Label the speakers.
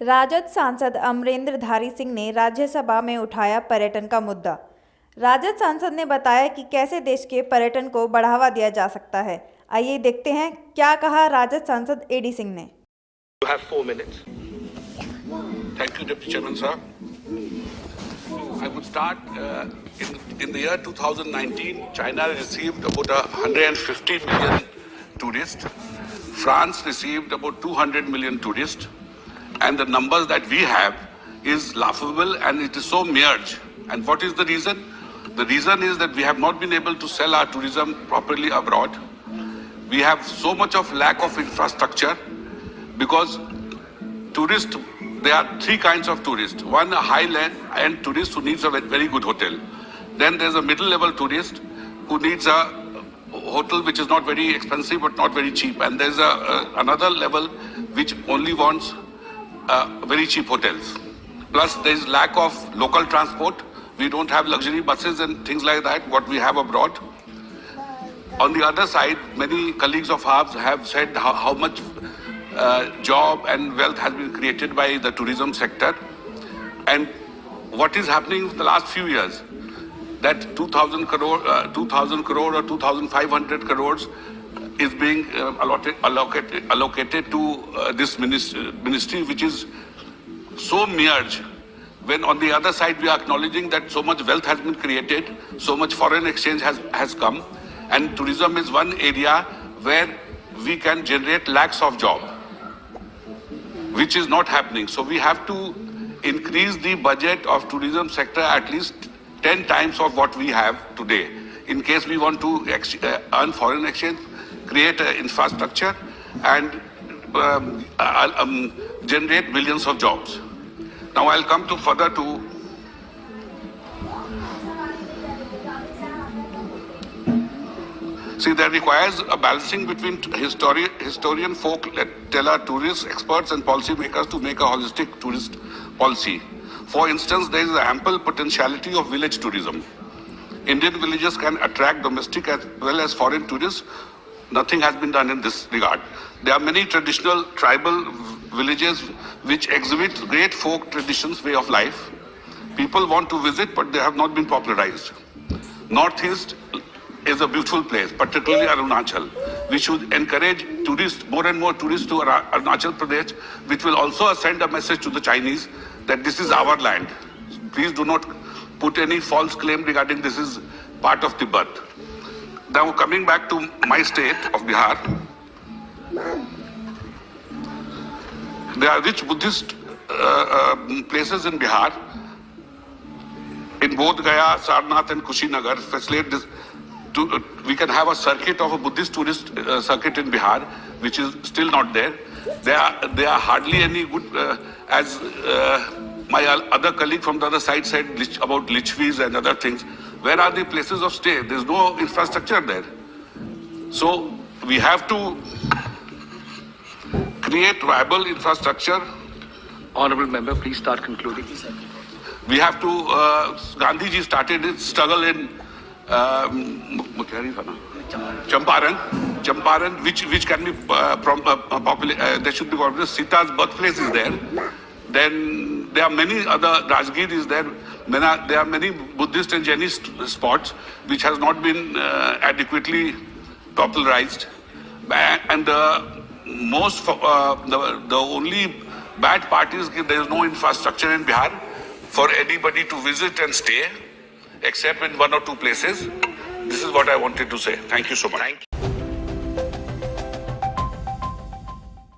Speaker 1: राजद सांसद अमरेंद्रधारी सिंह ने राज्यसभा में उठाया पर्यटन का मुद्दा। राजद सांसद ने बताया कि कैसे देश के पर्यटन को बढ़ावा दिया जा सकता है। आइए देखते हैं क्या कहा राजद सांसद एडी सिंह ने।
Speaker 2: You have 4 minutes. Thank you, Deputy Chairman, sir. I would start in the year 2019. China received about 150 million tourists. France received about 200 million tourists. And the numbers that we have is laughable and it is so merged. And what is the reason? The reason is that we have not been able to sell our tourism properly abroad. We have so much of lack of infrastructure because tourists, there are 3 kinds of tourists. One, a high-end tourist who needs a very good hotel. Then there's a middle-level tourist who needs a hotel which is not very expensive but not very cheap. And there's another level which only wants very cheap hotels. Plus, there is lack of local transport. We don't have luxury buses and things like that, what we have abroad. On the other side, many colleagues of ours have said how much job and wealth has been created by the tourism sector. And what is happening in the last few years, that 2,000 crore or 2,500 crores is being allocated to this ministry, which is so merged, when on the other side we are acknowledging that so much wealth has been created, so much foreign exchange has come, and tourism is one area where we can generate lakhs of jobs, which is not happening. So we have to increase the budget of tourism sector at least 10 times of what we have today, in case we want to earn foreign exchange, create infrastructure and generate millions of jobs. Now I'll come to further to see, that requires a balancing between historian folk, teller, tourists, experts and policymakers to make a holistic tourist policy. For instance, there is ample potentiality of village tourism. Indian villages can attract domestic as well as foreign tourists. Nothing has been done in this regard. There are many traditional tribal villages which exhibit great folk traditions, way of life. People want to visit, but they have not been popularized. Northeast is a beautiful place, particularly Arunachal. We should encourage tourists, more and more tourists to Arunachal Pradesh, which will also send a message to the Chinese that this is our land. Please do not put any false claim regarding this is part of Tibet. Now coming back to my state of Bihar, there are rich Buddhist places in Bihar. In both Gaya, Sarnath and Kushinagar, facilitate this. We can have a circuit of a Buddhist tourist circuit in Bihar, which is still not there. There are hardly any good, as my other colleague from the other side said about lichvis and other things. Where are the places of stay? There's no infrastructure there. So we have to create viable infrastructure.
Speaker 3: Honorable member, please start concluding.
Speaker 2: We have to, Gandhiji started his struggle in Champaran, which can be there should be popular. Sita's birthplace is there. Then there are many other, Rajgir is there. There are many Buddhist and Jainist spots which has not been adequately popularized. And the only bad part is that there is no infrastructure in Bihar for anybody to visit and stay, except in 1 or 2 places. This is what I wanted to say. Thank you so much.
Speaker 3: Thank you.